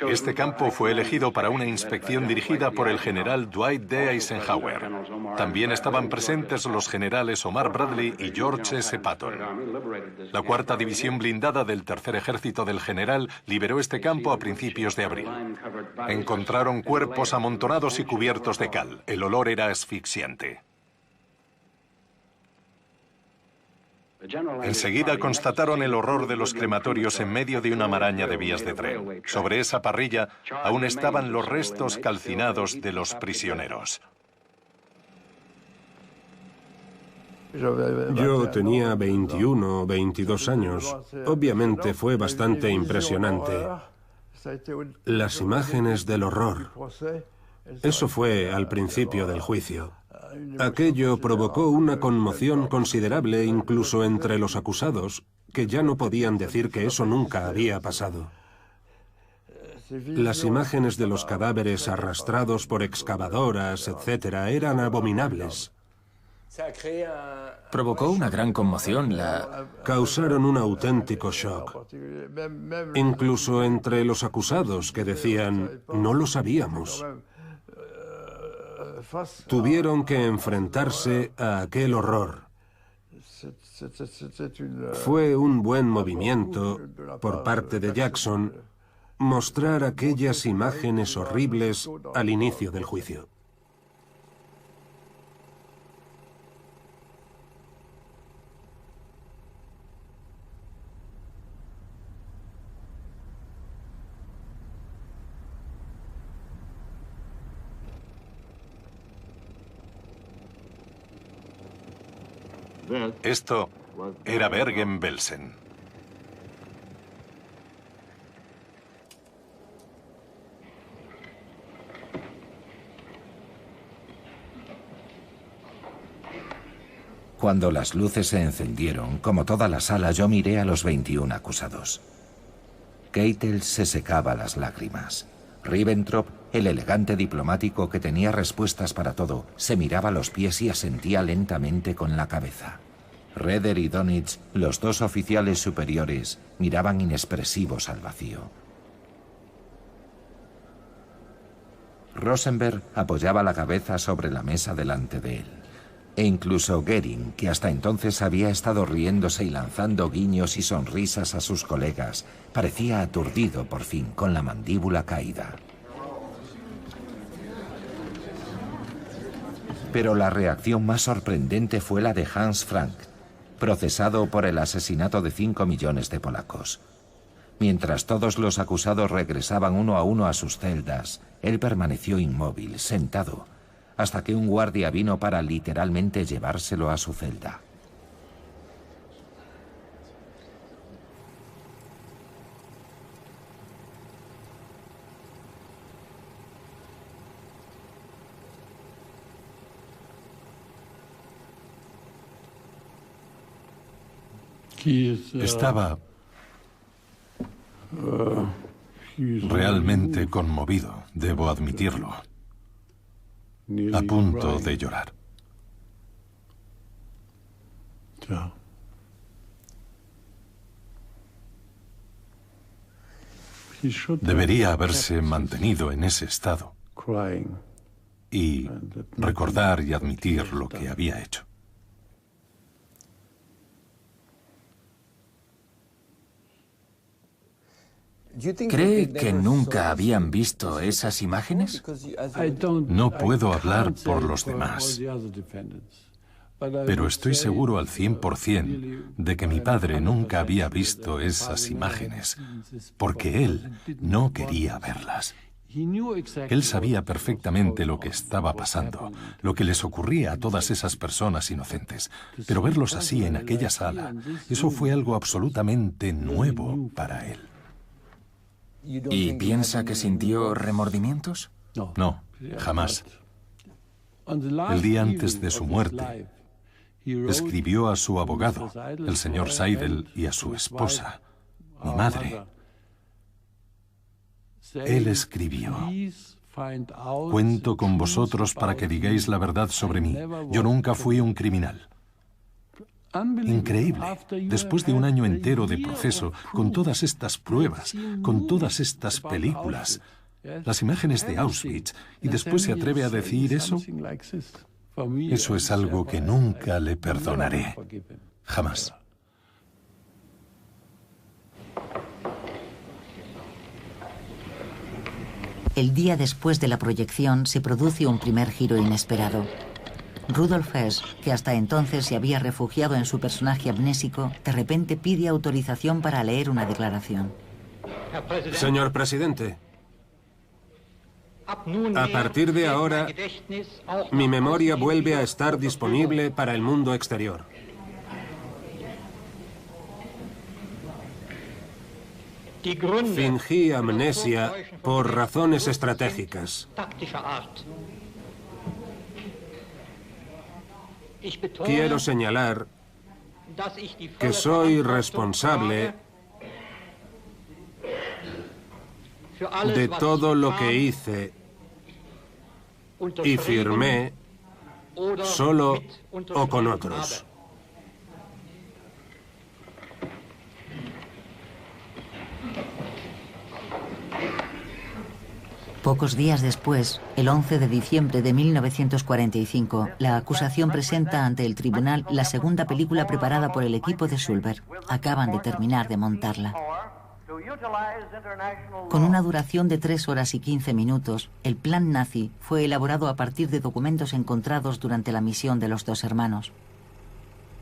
Este campo fue elegido para una inspección dirigida por el general Dwight D. Eisenhower. También estaban presentes los generales Omar Bradley y George S. Patton. La cuarta división blindada del tercer ejército del general liberó este campo a principios de abril. Encontraron cuerpos amontonados y cubiertos de cal. El olor era asfixiante. Enseguida constataron el horror de los crematorios en medio de una maraña de vías de tren. Sobre esa parrilla aún estaban los restos calcinados de los prisioneros. Yo tenía 21 o 22 años. Obviamente fue bastante impresionante. Las imágenes del horror. Eso fue al principio del juicio. Aquello provocó una conmoción considerable incluso entre los acusados, que ya no podían decir que eso nunca había pasado. Las imágenes de los cadáveres arrastrados por excavadoras, etc., eran abominables. Provocó una gran conmoción. Causaron un auténtico shock. Incluso entre los acusados, que decían, no lo sabíamos. Tuvieron que enfrentarse a aquel horror. Fue un buen movimiento por parte de Jackson mostrar aquellas imágenes horribles al inicio del juicio. Esto era Bergen-Belsen. Cuando las luces se encendieron, como toda la sala, yo miré a los 21 acusados. Keitel se secaba las lágrimas. Ribbentrop, el elegante diplomático que tenía respuestas para todo, se miraba los pies y asentía lentamente con la cabeza. Raeder y Dönitz, los dos oficiales superiores, miraban inexpresivos al vacío. Rosenberg apoyaba la cabeza sobre la mesa delante de él. E incluso Goering, que hasta entonces había estado riéndose y lanzando guiños y sonrisas a sus colegas, parecía aturdido por fin, con la mandíbula caída. Pero la reacción más sorprendente fue la de Hans Frank, procesado por el asesinato de 5 millones de polacos. Mientras todos los acusados regresaban uno a uno a sus celdas, él permaneció inmóvil, sentado, hasta que un guardia vino para literalmente llevárselo a su celda. Estaba realmente conmovido, debo admitirlo. A punto de llorar. Debería haberse mantenido en ese estado y recordar y admitir lo que había hecho. ¿Cree que nunca habían visto esas imágenes? No puedo hablar por los demás, pero estoy seguro al 100% de que mi padre nunca había visto esas imágenes, porque él no quería verlas. Él sabía perfectamente lo que estaba pasando, lo que les ocurría a todas esas personas inocentes, pero verlos así en aquella sala, eso fue algo absolutamente nuevo para él. ¿Y piensa que sintió remordimientos? No, jamás. El día antes de su muerte, Escribió a su abogado, el señor Seidel, y a su esposa, mi madre. Él escribió: cuento con vosotros para que digáis la verdad sobre mí. Yo nunca fui un criminal. Increíble. Después de un año entero de proceso, con todas estas pruebas, con todas estas películas, las imágenes de Auschwitz, y después se atreve a decir eso. Eso es algo que nunca le perdonaré. Jamás. El día después de la proyección se produce un primer giro inesperado. Rudolf Hess, que hasta entonces se había refugiado en su personaje amnésico, de repente pide autorización para leer una declaración. Señor presidente, a partir de ahora, mi memoria vuelve a estar disponible para el mundo exterior. Fingí amnesia por razones estratégicas. Quiero señalar que soy responsable de todo lo que hice y firmé solo o con otros. Pocos días después, el 11 de diciembre de 1945, la acusación presenta ante el tribunal la segunda película preparada por el equipo de Schulberg. Acaban de terminar de montarla. Con una duración de 3 horas y 15 minutos, el plan nazi fue elaborado a partir de documentos encontrados durante la misión de los dos hermanos.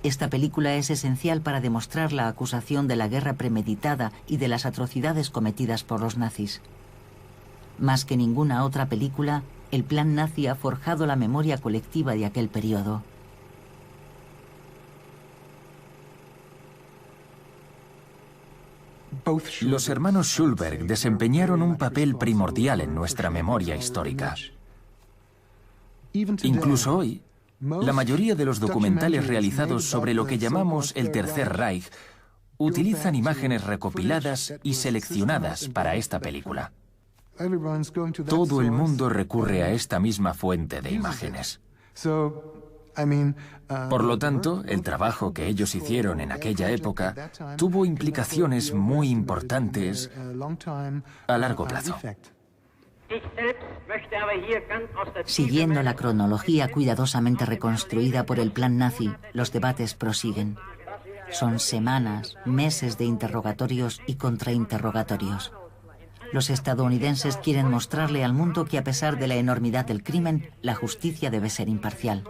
Esta película es esencial para demostrar la acusación de la guerra premeditada y de las atrocidades cometidas por los nazis. Más que ninguna otra película, el plan nazi ha forjado la memoria colectiva de aquel periodo. Los hermanos Schulberg desempeñaron un papel primordial en nuestra memoria histórica. Incluso hoy, la mayoría de los documentales realizados sobre lo que llamamos el Tercer Reich utilizan imágenes recopiladas y seleccionadas para esta película. Todo el mundo recurre a esta misma fuente de imágenes. Por lo tanto, el trabajo que ellos hicieron en aquella época tuvo implicaciones muy importantes a largo plazo. Siguiendo la cronología cuidadosamente reconstruida por el plan nazi, los debates prosiguen. Son semanas, meses de interrogatorios y contrainterrogatorios. Los estadounidenses quieren mostrarle al mundo que a pesar de la enormidad del crimen, la justicia debe ser imparcial.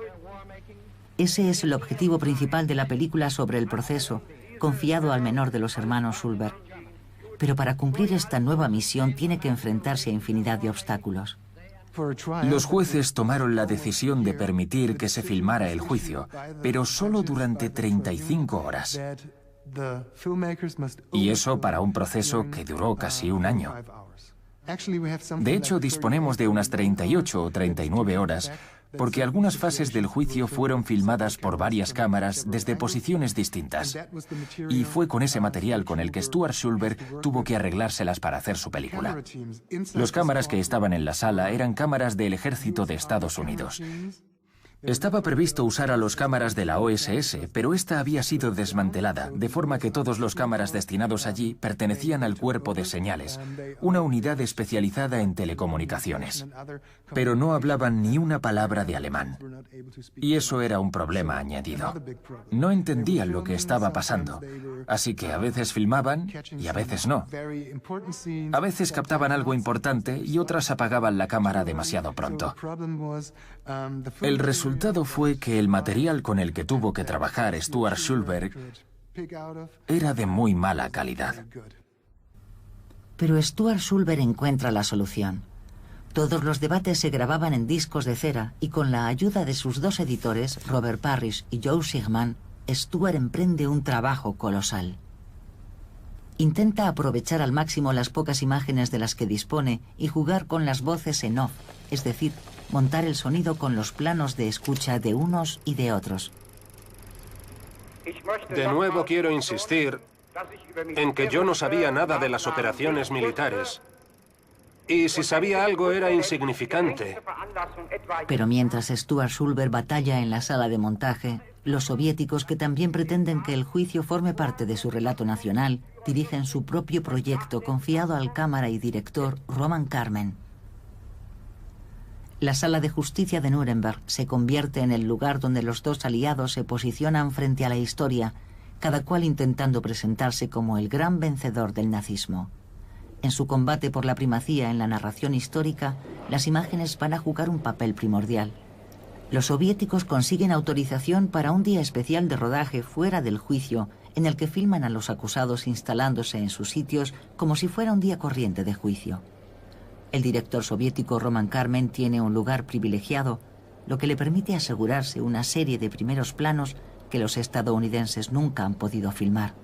Ese es el objetivo principal de la película sobre el proceso, confiado al menor de los hermanos Schulberg. Pero para cumplir esta nueva misión tiene que enfrentarse a infinidad de obstáculos. Los jueces tomaron la decisión de permitir que se filmara el juicio, pero solo durante 35 horas. Y eso para un proceso que duró casi un año. De hecho, disponemos de unas 38 o 39 horas, porque algunas fases del juicio fueron filmadas por varias cámaras desde posiciones distintas. Y fue con ese material con el que Stuart Schulberg tuvo que arreglárselas para hacer su película. Las cámaras que estaban en la sala eran cámaras del Ejército de Estados Unidos. Estaba previsto usar a los cámaras de la OSS, pero esta había sido desmantelada, de forma que todos los cámaras destinados allí pertenecían al Cuerpo de Señales, una unidad especializada en telecomunicaciones. Pero no hablaban ni una palabra de alemán. Y eso era un problema añadido. No entendían lo que estaba pasando, así que a veces filmaban y a veces no. A veces captaban algo importante y otras apagaban la cámara demasiado pronto. El resultado fue que el material con el que tuvo que trabajar Stuart Schulberg era de muy mala calidad. Pero Stuart Schulberg encuentra la solución. Todos los debates se grababan en discos de cera y con la ayuda de sus dos editores, Robert Parrish y Joe Sigman, Stuart emprende un trabajo colosal. Intenta aprovechar al máximo las pocas imágenes de las que dispone y jugar con las voces en off, es decir, montar el sonido con los planos de escucha de unos y de otros. De nuevo quiero insistir en que yo no sabía nada de las operaciones militares. Y si sabía algo era insignificante. Pero mientras Stuart Sulber batalla en la sala de montaje, los soviéticos, que también pretenden que el juicio forme parte de su relato nacional, dirigen su propio proyecto confiado al cámara y director Roman Karmen. La sala de justicia de Nuremberg se convierte en el lugar donde los dos aliados se posicionan frente a la historia, cada cual intentando presentarse como el gran vencedor del nazismo. En su combate por la primacía en la narración histórica, las imágenes van a jugar un papel primordial. Los soviéticos consiguen autorización para un día especial de rodaje fuera del juicio, en el que filman a los acusados instalándose en sus sitios como si fuera un día corriente de juicio. El director soviético Roman Karmen tiene un lugar privilegiado, lo que le permite asegurarse una serie de primeros planos que los estadounidenses nunca han podido filmar.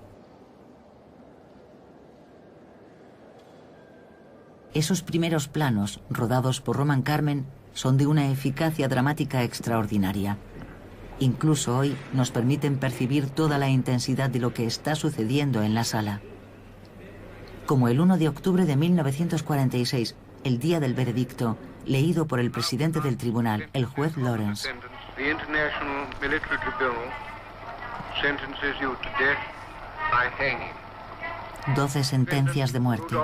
Esos primeros planos, rodados por Roman Karmen, son de una eficacia dramática extraordinaria. Incluso hoy nos permiten percibir toda la intensidad de lo que está sucediendo en la sala. Como el 1 de octubre de 1946, el día del veredicto, leído por el presidente del tribunal, el juez Lawrence. 12 sentencias de muerte,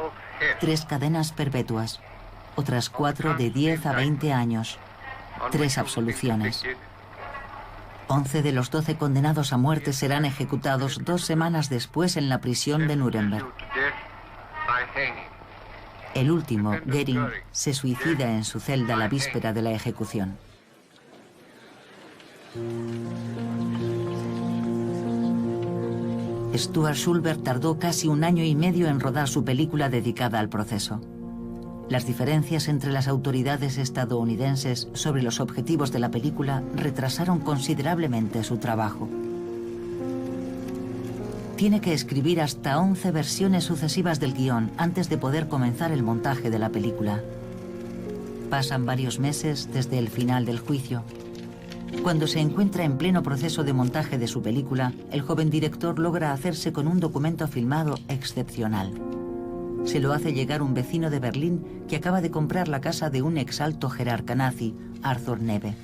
3 cadenas perpetuas, otras 4 de 10 a 20 años, 3 absoluciones. 11 de los 12 condenados a muerte serán ejecutados 2 semanas después en la prisión de Nuremberg. El último, Goering, se suicida en su celda la víspera de la ejecución. Stuart Sulber tardó casi 1 año y medio en rodar su película dedicada al proceso. Las diferencias entre las autoridades estadounidenses sobre los objetivos de la película retrasaron considerablemente su trabajo. Tiene que escribir hasta 11 versiones sucesivas del guión antes de poder comenzar el montaje de la película. Pasan varios meses desde el final del juicio. Cuando se encuentra en pleno proceso de montaje de su película, el joven director logra hacerse con un documento filmado excepcional. Se lo hace llegar un vecino de Berlín que acaba de comprar la casa de un exalto jerarca nazi, Arthur Neve.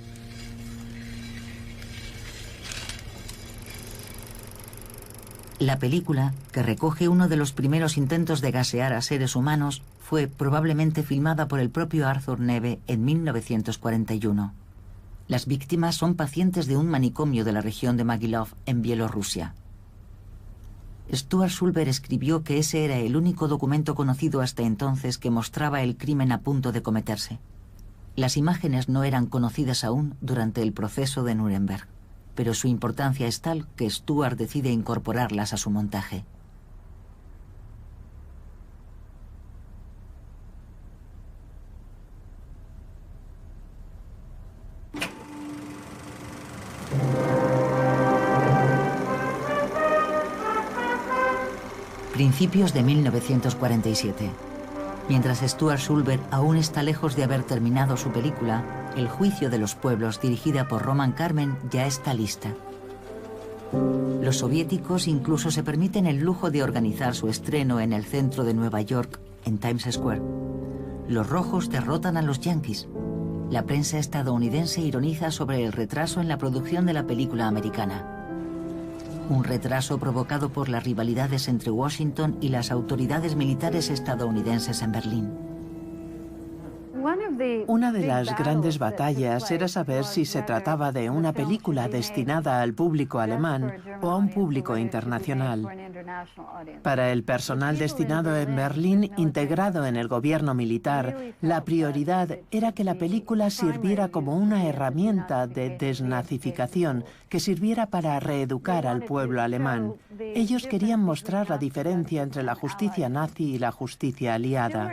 La película, que recoge uno de los primeros intentos de gasear a seres humanos, fue probablemente filmada por el propio Arthur Neve en 1941. Las víctimas son pacientes de un manicomio de la región de Magilov, en Bielorrusia. Stuart Sulber escribió que ese era el único documento conocido hasta entonces que mostraba el crimen a punto de cometerse. Las imágenes no eran conocidas aún durante el proceso de Nuremberg, pero su importancia es tal que Stuart decide incorporarlas a su montaje. Principios de 1947. Mientras Stuart Sulber aún está lejos de haber terminado su película, El juicio de los pueblos, dirigida por Roman Karmen, ya está lista. Los soviéticos incluso se permiten el lujo de organizar su estreno en el centro de Nueva York, en Times Square. Los rojos derrotan a los yanquis. La prensa estadounidense ironiza sobre el retraso en la producción de la película americana. Un retraso provocado por las rivalidades entre Washington y las autoridades militares estadounidenses en Berlín. Una de las grandes batallas era saber si se trataba de una película destinada al público alemán o a un público internacional. Para el personal destinado en Berlín, integrado en el gobierno militar, la prioridad era que la película sirviera como una herramienta de desnazificación que sirviera para reeducar al pueblo alemán. Ellos querían mostrar la diferencia entre la justicia nazi y la justicia aliada.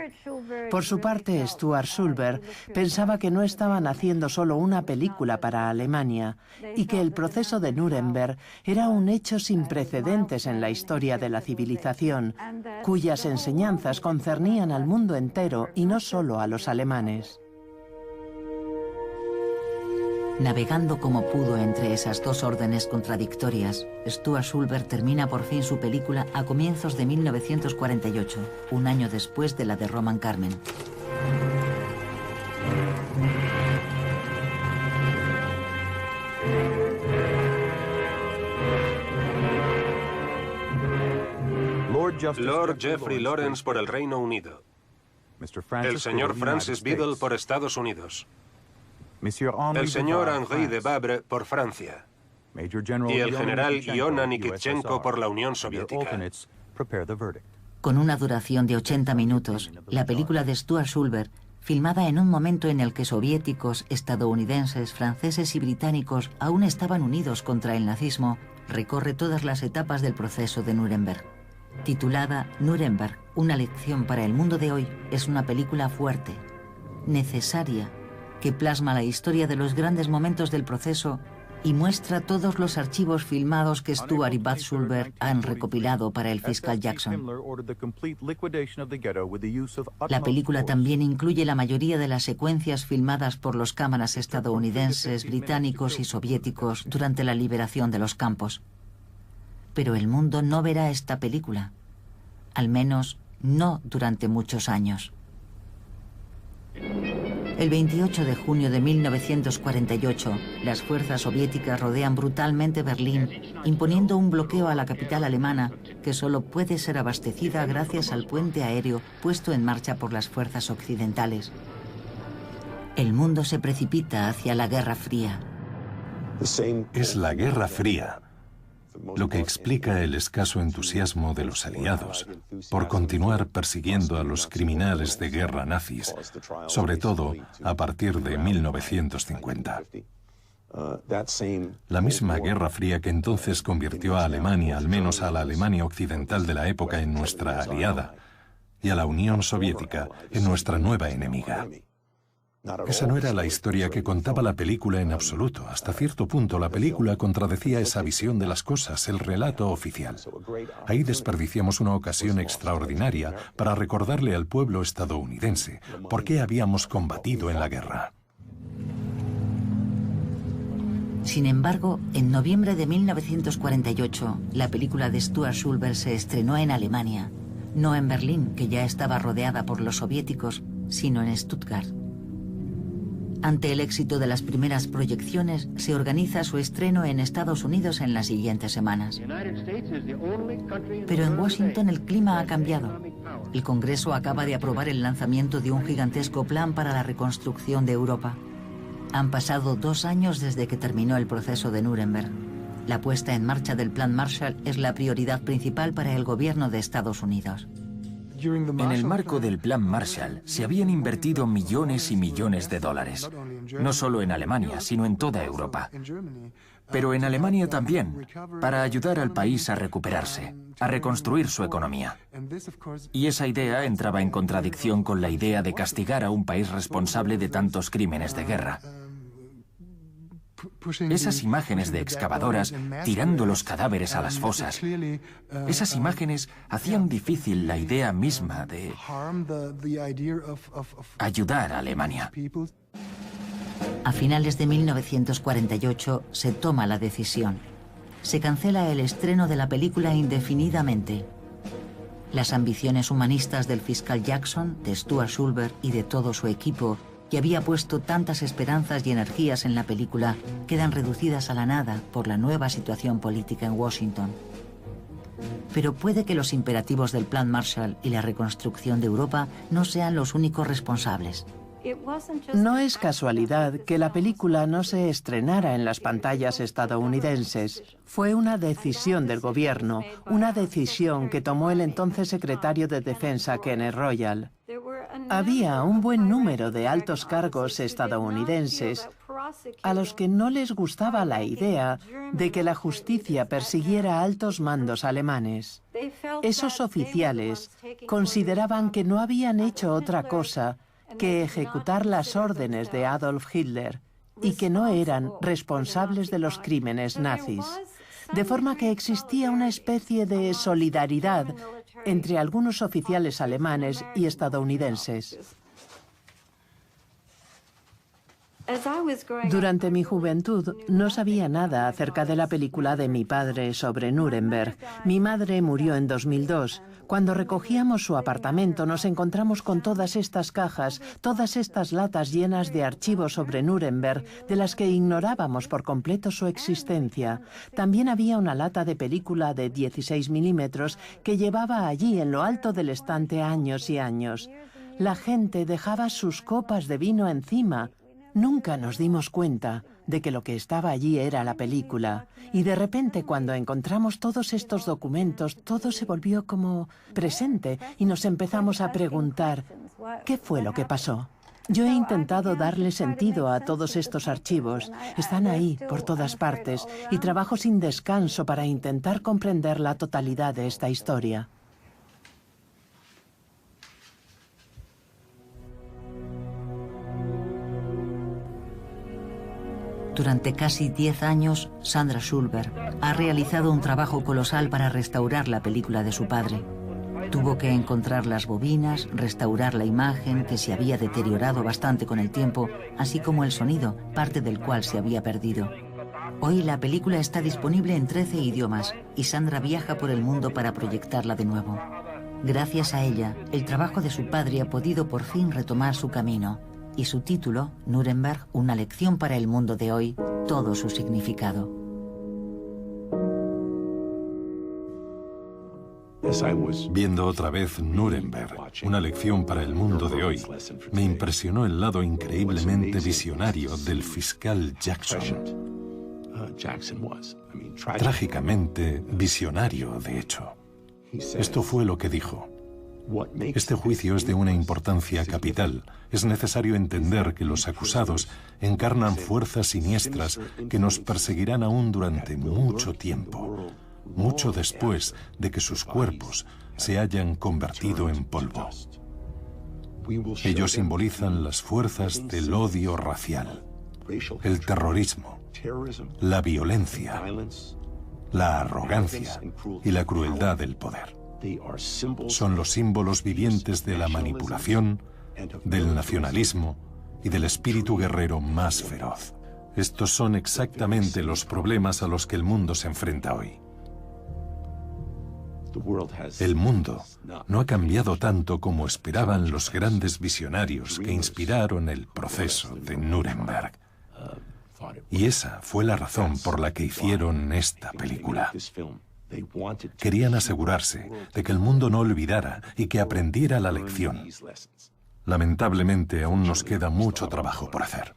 Por su parte, Stuart Sulber pensaba que no estaban haciendo solo una película para Alemania y que el proceso de Nuremberg era un hecho sin precedentes en la historia de la civilización, cuyas enseñanzas concernían al mundo entero y no solo a los alemanes. Navegando como pudo entre esas dos órdenes contradictorias, Stuart Sulber termina por fin su película a comienzos de 1948, un año después de la de Roman Carmen. Lord Jeffrey Lawrence por el Reino Unido. El señor Francis Biddle por Estados Unidos. El señor Henri de Vabre por Francia. Y el general Iona Nikitchenko por la Unión Soviética. Con una duración de 80 minutos, la película de Stuart Sulber, filmada en un momento en el que soviéticos, estadounidenses, franceses y británicos aún estaban unidos contra el nazismo, recorre todas las etapas del proceso de Nuremberg. Titulada Nuremberg, una lección para el mundo de hoy, es una película fuerte, necesaria, que plasma la historia de los grandes momentos del proceso y muestra todos los archivos filmados que Stuart y Bud Sulber han recopilado para el fiscal Jackson. La película también incluye la mayoría de las secuencias filmadas por los cámaras estadounidenses, británicos y soviéticos durante la liberación de los campos. Pero el mundo no verá esta película, al menos no durante muchos años. El 28 de junio de 1948, las fuerzas soviéticas rodean brutalmente Berlín, imponiendo un bloqueo a la capital alemana que solo puede ser abastecida gracias al puente aéreo puesto en marcha por las fuerzas occidentales. El mundo se precipita hacia la Guerra Fría. Es la Guerra Fría, lo que explica el escaso entusiasmo de los aliados por continuar persiguiendo a los criminales de guerra nazis, sobre todo a partir de 1950. La misma Guerra Fría que entonces convirtió a Alemania, al menos a la Alemania occidental de la época, en nuestra aliada, y a la Unión Soviética en nuestra nueva enemiga. Esa no era la historia que contaba la película en absoluto. Hasta cierto punto, la película contradecía esa visión de las cosas, el relato oficial. Ahí desperdiciamos una ocasión extraordinaria para recordarle al pueblo estadounidense por qué habíamos combatido en la guerra. Sin embargo, en noviembre de 1948, la película de Stuart Sulber se estrenó en Alemania, no en Berlín, que ya estaba rodeada por los soviéticos, sino en Stuttgart. Ante el éxito de las primeras proyecciones, se organiza su estreno en Estados Unidos en las siguientes semanas. Pero en Washington el clima ha cambiado. El Congreso acaba de aprobar el lanzamiento de un gigantesco plan para la reconstrucción de Europa. Han pasado 2 años desde que terminó el proceso de Nuremberg. La puesta en marcha del Plan Marshall es la prioridad principal para el gobierno de Estados Unidos. En el marco del Plan Marshall se habían invertido millones y millones de dólares, no solo en Alemania, sino en toda Europa. Pero en Alemania también, para ayudar al país a recuperarse, a reconstruir su economía. Y esa idea entraba en contradicción con la idea de castigar a un país responsable de tantos crímenes de guerra. Esas imágenes de excavadoras tirando los cadáveres a las fosas, esas imágenes hacían difícil la idea misma de ayudar a Alemania. A finales de 1948 se toma la decisión. Se cancela el estreno de la película indefinidamente. Las ambiciones humanistas del fiscal Jackson, de Stuart Sulber y de todo su equipo, que había puesto tantas esperanzas y energías en la película, quedan reducidas a la nada por la nueva situación política en Washington. Pero puede que los imperativos del Plan Marshall y la reconstrucción de Europa no sean los únicos responsables. No es casualidad que la película no se estrenara en las pantallas estadounidenses. Fue una decisión del gobierno, una decisión que tomó el entonces secretario de Defensa, Kenneth Royal. Había un buen número de altos cargos estadounidenses a los que no les gustaba la idea de que la justicia persiguiera a altos mandos alemanes. Esos oficiales consideraban que no habían hecho otra cosa que ejecutar las órdenes de Adolf Hitler y que no eran responsables de los crímenes nazis. De forma que existía una especie de solidaridad entre algunos oficiales alemanes y estadounidenses. Durante mi juventud no sabía nada acerca de la película de mi padre sobre Nuremberg. Mi madre murió en 2002. Cuando recogíamos su apartamento nos encontramos con todas estas cajas, todas estas latas llenas de archivos sobre Nuremberg, de las que ignorábamos por completo su existencia. También había una lata de película de 16 milímetros que llevaba allí en lo alto del estante años y años. La gente dejaba sus copas de vino encima. Nunca nos dimos cuenta de que lo que estaba allí era la película. Y de repente, cuando encontramos todos estos documentos, todo se volvió como presente y nos empezamos a preguntar, ¿qué fue lo que pasó? Yo he intentado darle sentido a todos estos archivos. Están ahí, por todas partes, y trabajo sin descanso para intentar comprender la totalidad de esta historia. Durante casi 10 años, Sandra Schulberg ha realizado un trabajo colosal para restaurar la película de su padre. Tuvo que encontrar las bobinas, restaurar la imagen, que se había deteriorado bastante con el tiempo, así como el sonido, parte del cual se había perdido. Hoy la película está disponible en 13 idiomas y Sandra viaja por el mundo para proyectarla de nuevo. Gracias a ella, el trabajo de su padre ha podido por fin retomar su camino. Y su título, Nuremberg, una lección para el mundo de hoy, todo su significado. Viendo otra vez Nuremberg, una lección para el mundo de hoy, me impresionó el lado increíblemente visionario del fiscal Jackson. Trágicamente visionario, de hecho. Esto fue lo que dijo. Este juicio es de una importancia capital. Es necesario entender que los acusados encarnan fuerzas siniestras que nos perseguirán aún durante mucho tiempo, mucho después de que sus cuerpos se hayan convertido en polvo. Ellos simbolizan las fuerzas del odio racial, el terrorismo, la violencia, la arrogancia y la crueldad del poder. Son los símbolos vivientes de la manipulación, del nacionalismo y del espíritu guerrero más feroz. Estos son exactamente los problemas a los que el mundo se enfrenta hoy. El mundo no ha cambiado tanto como esperaban los grandes visionarios que inspiraron el proceso de Nuremberg. Y esa fue la razón por la que hicieron esta película. Querían asegurarse de que el mundo no olvidara y que aprendiera la lección. Lamentablemente, aún nos queda mucho trabajo por hacer.